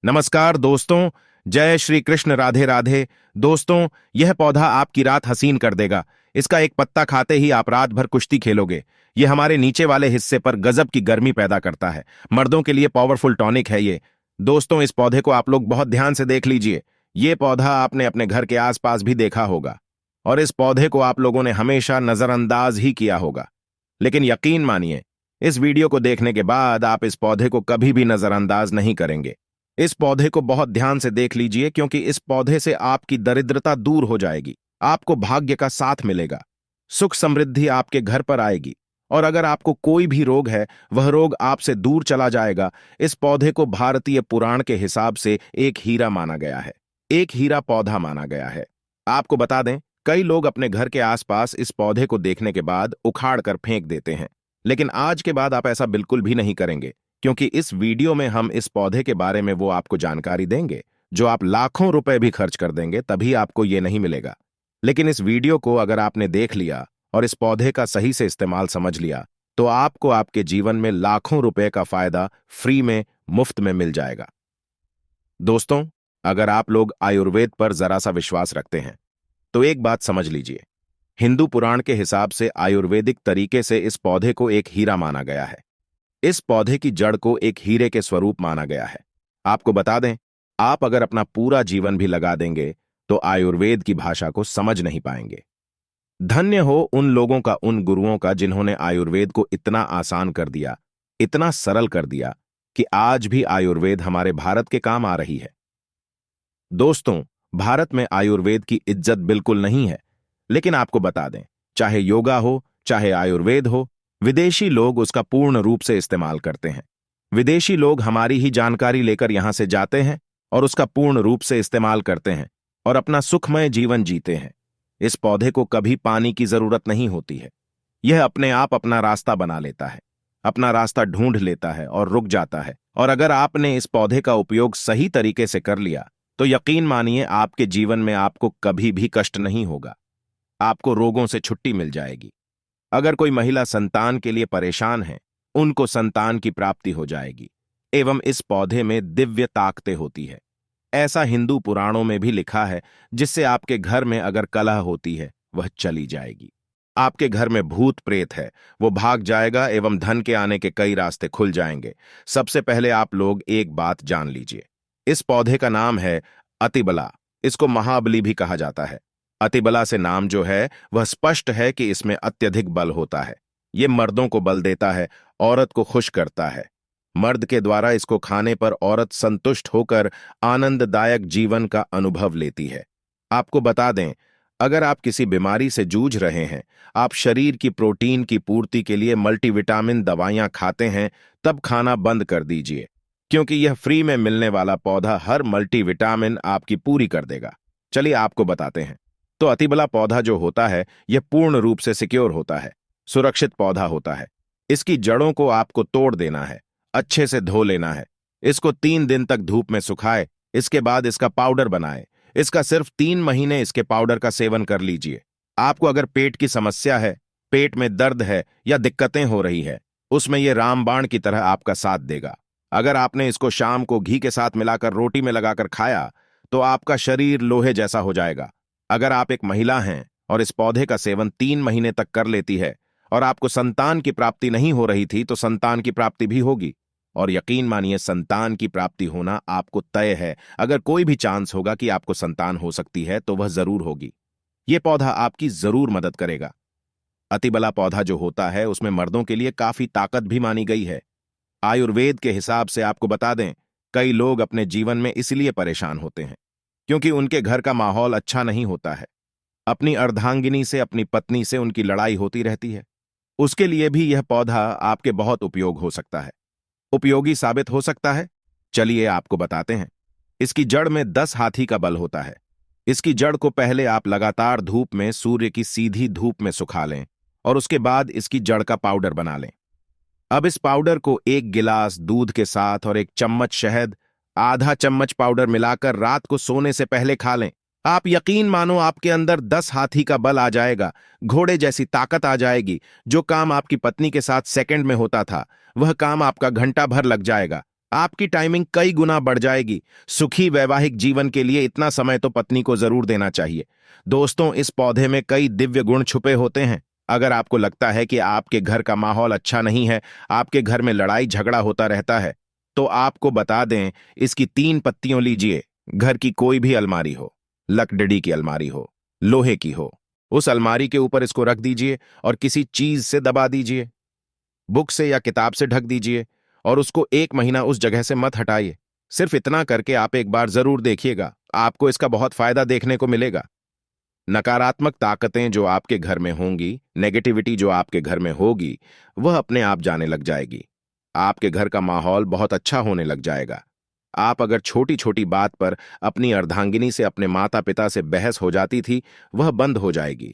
नमस्कार दोस्तों। जय श्री कृष्ण। राधे राधे। दोस्तों, यह पौधा आपकी रात हसीन कर देगा। इसका एक पत्ता खाते ही आप रात भर कुश्ती खेलोगे। यह हमारे नीचे वाले हिस्से पर गजब की गर्मी पैदा करता है। मर्दों के लिए पावरफुल टॉनिक है ये। दोस्तों, इस पौधे को आप लोग बहुत ध्यान से देख लीजिए। ये पौधा आपने अपने घर के आसपास भी देखा होगा और इस पौधे को आप लोगों ने हमेशा नजरअंदाज ही किया होगा। लेकिन यकीन मानिए, इस वीडियो को देखने के बाद आप इस पौधे को कभी भी नजरअंदाज नहीं करेंगे। इस पौधे को बहुत ध्यान से देख लीजिए, क्योंकि इस पौधे से आपकी दरिद्रता दूर हो जाएगी। आपको भाग्य का साथ मिलेगा, सुख समृद्धि आपके घर पर आएगी और अगर आपको कोई भी रोग है, वह रोग आपसे दूर चला जाएगा। इस पौधे को भारतीय पुराण के हिसाब से एक हीरा माना गया है, एक हीरा पौधा माना गया है। आपको बता दें, कई लोग अपने घर के आसपास इस पौधे को देखने के बाद उखाड़ कर फेंक देते हैं, लेकिन आज के बाद आप ऐसा बिल्कुल भी नहीं करेंगे, क्योंकि इस वीडियो में हम इस पौधे के बारे में वो आपको जानकारी देंगे जो आप लाखों रुपए भी खर्च कर देंगे तभी आपको ये नहीं मिलेगा। लेकिन इस वीडियो को अगर आपने देख लिया और इस पौधे का सही से इस्तेमाल समझ लिया, तो आपको आपके जीवन में लाखों रुपए का फायदा फ्री में, मुफ्त में मिल जाएगा। दोस्तों, अगर आप लोग आयुर्वेद पर जरा सा विश्वास रखते हैं तो एक बात समझ लीजिए। हिंदू पुराण के हिसाब से आयुर्वेदिक तरीके से इस पौधे को एक हीरा माना गया है। इस पौधे की जड़ को एक हीरे के स्वरूप माना गया है। आपको बता दें, आप अगर अपना पूरा जीवन भी लगा देंगे तो आयुर्वेद की भाषा को समझ नहीं पाएंगे। धन्य हो उन लोगों का, उन गुरुओं का, जिन्होंने आयुर्वेद को इतना आसान कर दिया, इतना सरल कर दिया कि आज भी आयुर्वेद हमारे भारत के काम आ रही है। दोस्तों, भारत में आयुर्वेद की इज्जत बिल्कुल नहीं है, लेकिन आपको बता दें, चाहे योगा हो, चाहे आयुर्वेद हो, विदेशी लोग उसका पूर्ण रूप से इस्तेमाल करते हैं। विदेशी लोग हमारी ही जानकारी लेकर यहां से जाते हैं और उसका पूर्ण रूप से इस्तेमाल करते हैं और अपना सुखमय जीवन जीते हैं। इस पौधे को कभी पानी की जरूरत नहीं होती है। यह अपने आप अपना रास्ता बना लेता है, अपना रास्ता ढूंढ लेता है और रुक जाता है। और अगर आपने इस पौधे का उपयोग सही तरीके से कर लिया तो यकीन मानिए, आपके जीवन में आपको कभी भी कष्ट नहीं होगा। आपको रोगों से छुट्टी मिल जाएगी। अगर कोई महिला संतान के लिए परेशान है, उनको संतान की प्राप्ति हो जाएगी। एवं इस पौधे में दिव्य ताकतें होती है, ऐसा हिंदू पुराणों में भी लिखा है, जिससे आपके घर में अगर कलह होती है वह चली जाएगी। आपके घर में भूत प्रेत है, वो भाग जाएगा एवं धन के आने के कई रास्ते खुल जाएंगे। सबसे पहले आप लोग एक बात जान लीजिए, इस पौधे का नाम है अतिबला। इसको महाबली भी कहा जाता है। अतिबला से नाम जो है वह स्पष्ट है कि इसमें अत्यधिक बल होता है। ये मर्दों को बल देता है, औरत को खुश करता है। मर्द के द्वारा इसको खाने पर औरत संतुष्ट होकर आनंददायक जीवन का अनुभव लेती है। आपको बता दें, अगर आप किसी बीमारी से जूझ रहे हैं, आप शरीर की प्रोटीन की पूर्ति के लिए मल्टीविटामिन दवाइयां खाते हैं, तब खाना बंद कर दीजिए, क्योंकि यह फ्री में मिलने वाला पौधा हर मल्टीविटामिन आपकी पूरी कर देगा। चलिए आपको बताते हैं। तो अतिबला पौधा जो होता है, यह पूर्ण रूप से सिक्योर होता है, सुरक्षित पौधा होता है। इसकी जड़ों को आपको तोड़ देना है, अच्छे से धो लेना है। इसको 3 दिन तक धूप में सुखाए, इसके बाद इसका पाउडर बनाए। इसका सिर्फ 3 महीने इसके पाउडर का सेवन कर लीजिए। आपको अगर पेट की समस्या है, पेट में दर्द है या दिक्कतें हो रही है, उसमें यह रामबाण की तरह आपका साथ देगा। अगर आपने इसको शाम को घी के साथ मिलाकर रोटी में लगाकर खाया तो आपका शरीर लोहे जैसा हो जाएगा। अगर आप एक महिला हैं और इस पौधे का सेवन 3 महीने तक कर लेती है और आपको संतान की प्राप्ति नहीं हो रही थी, तो संतान की प्राप्ति भी होगी। और यकीन मानिए, संतान की प्राप्ति होना आपको तय है। अगर कोई भी चांस होगा कि आपको संतान हो सकती है तो वह जरूर होगी। यह पौधा आपकी जरूर मदद करेगा। अतिबला पौधा जो होता है, उसमें मर्दों के लिए काफी ताकत भी मानी गई है। आयुर्वेद के हिसाब से आपको बता दें, कई लोग अपने जीवन में इसलिए परेशान होते हैं क्योंकि उनके घर का माहौल अच्छा नहीं होता है। अपनी अर्धांगिनी से, अपनी पत्नी से उनकी लड़ाई होती रहती है। उसके लिए भी यह पौधा आपके बहुत उपयोग हो सकता है, उपयोगी साबित हो सकता है। चलिए आपको बताते हैं। इसकी जड़ में 10 हाथी का बल होता है। इसकी जड़ को पहले आप लगातार धूप में, सूर्य की सीधी धूप में सुखा लें और उसके बाद इसकी जड़ का पाउडर बना लें। अब इस पाउडर को 1 गिलास दूध के साथ और 1 चम्मच शहद, आधा चम्मच पाउडर मिलाकर रात को सोने से पहले खा लें। आप यकीन मानो, आपके अंदर 10 हाथी का बल आ जाएगा, घोड़े जैसी ताकत आ जाएगी। जो काम आपकी पत्नी के साथ सेकंड में होता था, वह काम आपका घंटा भर लग जाएगा। आपकी टाइमिंग कई गुना बढ़ जाएगी। सुखी वैवाहिक जीवन के लिए इतना समय तो पत्नी को जरूर देना चाहिए। दोस्तों, इस पौधे में कई दिव्य गुण छुपे होते हैं। अगर आपको लगता है कि आपके घर का माहौल अच्छा नहीं है, आपके घर में लड़ाई झगड़ा होता रहता है, तो आपको बता दें, इसकी 3 पत्तियों लीजिए। घर की कोई भी अलमारी हो, लकड़ी की अलमारी हो, लोहे की हो, उस अलमारी के ऊपर इसको रख दीजिए और किसी चीज से दबा दीजिए। बुक से या किताब से ढक दीजिए और उसको 1 महीना उस जगह से मत हटाइए। सिर्फ इतना करके आप एक बार जरूर देखिएगा, आपको इसका बहुत फायदा देखने को मिलेगा। नकारात्मक ताकतें जो आपके घर में होंगी, नेगेटिविटी जो आपके घर में होगी, वह अपने आप जाने लग जाएगी। आपके घर का माहौल बहुत अच्छा होने लग जाएगा। आप अगर छोटी छोटी बात पर अपनी अर्धांगिनी से, अपने माता पिता से बहस हो जाती थी, वह बंद हो जाएगी।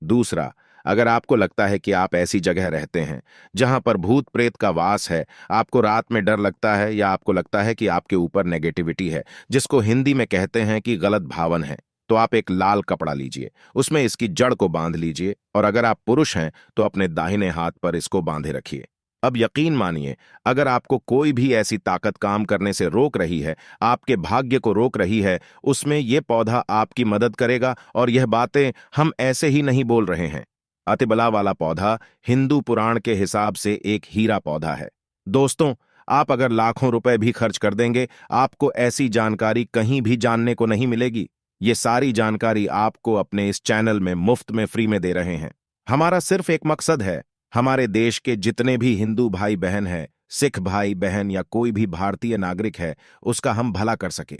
दूसरा, अगर आपको लगता है कि आप ऐसी जगह रहते हैं जहां पर भूत प्रेत का वास है, आपको रात में डर लगता है या आपको लगता है कि आपके ऊपर नेगेटिविटी है, जिसको हिंदी में कहते हैं कि गलत भावन है, तो आप एक लाल कपड़ा लीजिए, उसमें इसकी जड़ को बांध लीजिए और अगर आप पुरुष हैं तो अपने दाहिने हाथ पर इसको बांधे रखिए। अब यकीन मानिए, अगर आपको कोई भी ऐसी ताकत काम करने से रोक रही है, आपके भाग्य को रोक रही है, उसमें यह पौधा आपकी मदद करेगा। और यह बातें हम ऐसे ही नहीं बोल रहे हैं। अतिबला वाला पौधा हिंदू पुराण के हिसाब से एक हीरा पौधा है। दोस्तों, आप अगर लाखों रुपए भी खर्च कर देंगे, आपको ऐसी जानकारी कहीं भी जानने को नहीं मिलेगी। ये सारी जानकारी आपको अपने इस चैनल में मुफ्त में फ्री में दे रहे हैं। हमारा सिर्फ एक मकसद है, हमारे देश के जितने भी हिंदू भाई बहन हैं, सिख भाई बहन या कोई भी भारतीय नागरिक है, उसका हम भला कर सके।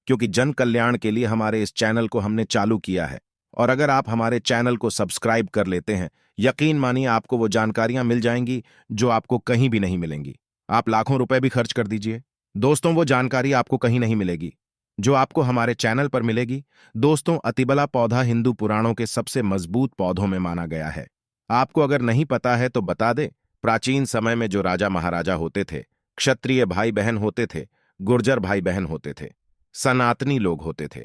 क्योंकि जन कल्याण के लिए हमारे इस चैनल को हमने चालू किया है। और अगर आप हमारे चैनल को सब्सक्राइब कर लेते हैं, यकीन मानिए आपको वो जानकारियां मिल जाएंगी जो आपको कहीं भी नहीं मिलेंगी। आप लाखों रुपए भी खर्च कर दीजिए, दोस्तों, वो जानकारी आपको कहीं नहीं मिलेगी जो आपको हमारे चैनल पर मिलेगी। दोस्तों, अतिबला पौधा हिंदू पुराणों के सबसे मजबूत पौधों में माना गया है। आपको अगर नहीं पता है तो बता दे, प्राचीन समय में जो राजा महाराजा होते थे, क्षत्रिय भाई बहन होते थे, गुर्जर भाई बहन होते थे, सनातनी लोग होते थे,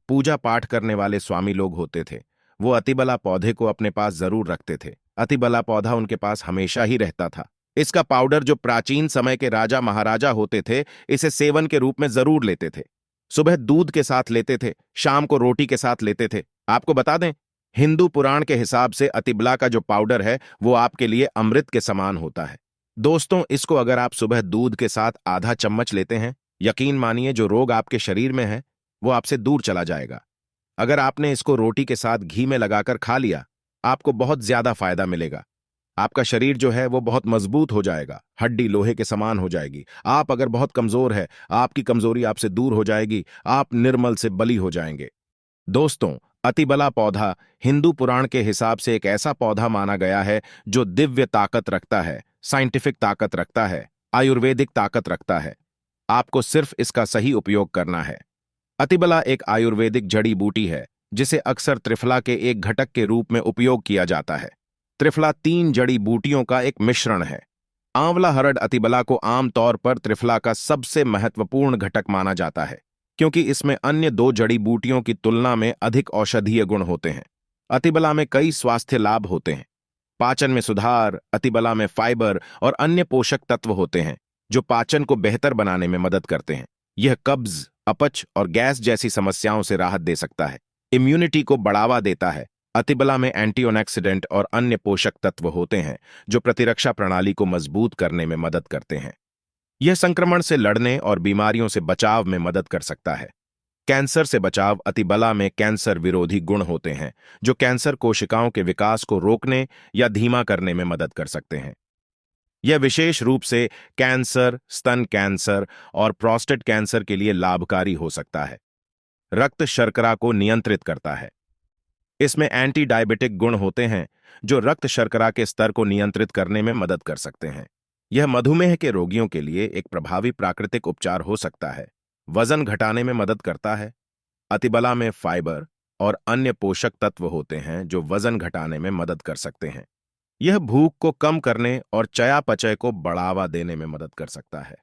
पूजा पाठ करने वाले स्वामी लोग होते थे, वो अतिबला पौधे को अपने पास जरूर रखते थे। अतिबला पौधा उनके पास हमेशा ही रहता था। इसका पाउडर जो प्राचीन समय के राजा महाराजा होते थे, इसे सेवन के रूप में जरूर लेते थे। सुबह दूध के साथ लेते थे, शाम को रोटी के साथ लेते थे। आपको बता दें, हिंदू पुराण के हिसाब से अतिबला का जो पाउडर है वो आपके लिए अमृत के समान होता है। दोस्तों, इसको अगर आप सुबह दूध के साथ आधा चम्मच लेते हैं, यकीन मानिए जो रोग आपके शरीर में है वो आपसे दूर चला जाएगा। अगर आपने इसको रोटी के साथ घी में लगाकर खा लिया, आपको बहुत ज्यादा फायदा मिलेगा। आपका शरीर जो है वो बहुत मजबूत हो जाएगा, हड्डी लोहे के समान हो जाएगी। आप अगर बहुत कमजोर है, आपकी कमजोरी आपसे दूर हो जाएगी, आप निर्मल से बली हो जाएंगे। दोस्तों, अतिबला पौधा हिंदू पुराण के हिसाब से एक ऐसा पौधा माना गया है जो दिव्य ताकत रखता है, साइंटिफिक ताकत रखता है, आयुर्वेदिक ताकत रखता है। आपको सिर्फ इसका सही उपयोग करना है। अतिबला एक आयुर्वेदिक जड़ी बूटी है जिसे अक्सर त्रिफला के एक घटक के रूप में उपयोग किया जाता है। त्रिफला 3 जड़ी बूटियों का एक मिश्रण है। आंवला हरड़ अतिबला को आमतौर पर त्रिफला का सबसे महत्वपूर्ण घटक माना जाता है, क्योंकि इसमें अन्य 2 जड़ी बूटियों की तुलना में अधिक औषधीय गुण होते हैं। अतिबला में कई स्वास्थ्य लाभ होते हैं। पाचन में सुधार, अतिबला में फाइबर और अन्य पोषक तत्व होते हैं जो पाचन को बेहतर बनाने में मदद करते हैं। यह कब्ज, अपच और गैस जैसी समस्याओं से राहत दे सकता है। इम्यूनिटी को बढ़ावा देता है। अतिबला में एंटीऑक्सीडेंट और अन्य पोषक तत्व होते हैं जो प्रतिरक्षा प्रणाली को मजबूत करने में मदद करते हैं। यह संक्रमण से लड़ने और बीमारियों से बचाव में मदद कर सकता है। कैंसर से बचाव, अतिबला में कैंसर विरोधी गुण होते हैं जो कैंसर कोशिकाओं के विकास को रोकने या धीमा करने में मदद कर सकते हैं। यह विशेष रूप से कैंसर, स्तन कैंसर और प्रोस्टेट कैंसर के लिए लाभकारी हो सकता है। रक्त शर्करा को नियंत्रित करता है। इसमें एंटी डायबिटिक गुण होते हैं जो रक्त शर्करा के स्तर को नियंत्रित करने में मदद कर सकते हैं। यह मधुमेह के रोगियों के लिए एक प्रभावी प्राकृतिक उपचार हो सकता है। वजन घटाने में मदद करता है। अतिबला में फाइबर और अन्य पोषक तत्व होते हैं जो वजन घटाने में मदद कर सकते हैं। यह भूख को कम करने और चयापचय को बढ़ावा देने में मदद कर सकता है।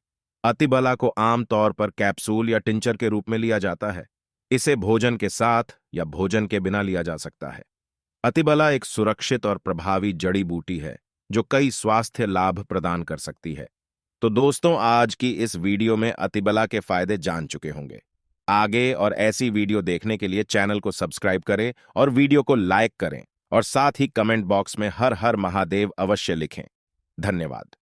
अतिबला को आमतौर पर कैप्सूल या टिंचर के रूप में लिया जाता है। इसे भोजन के साथ या भोजन के बिना लिया जा सकता है। अतिबला एक सुरक्षित और प्रभावी जड़ी बूटी है जो कई स्वास्थ्य लाभ प्रदान कर सकती है। तो दोस्तों, आज की इस वीडियो में अतिबला के फायदे जान चुके होंगे। आगे और ऐसी वीडियो देखने के लिए चैनल को सब्सक्राइब करें और वीडियो को लाइक करें और साथ ही कमेंट बॉक्स में हर हर महादेव अवश्य लिखें। धन्यवाद।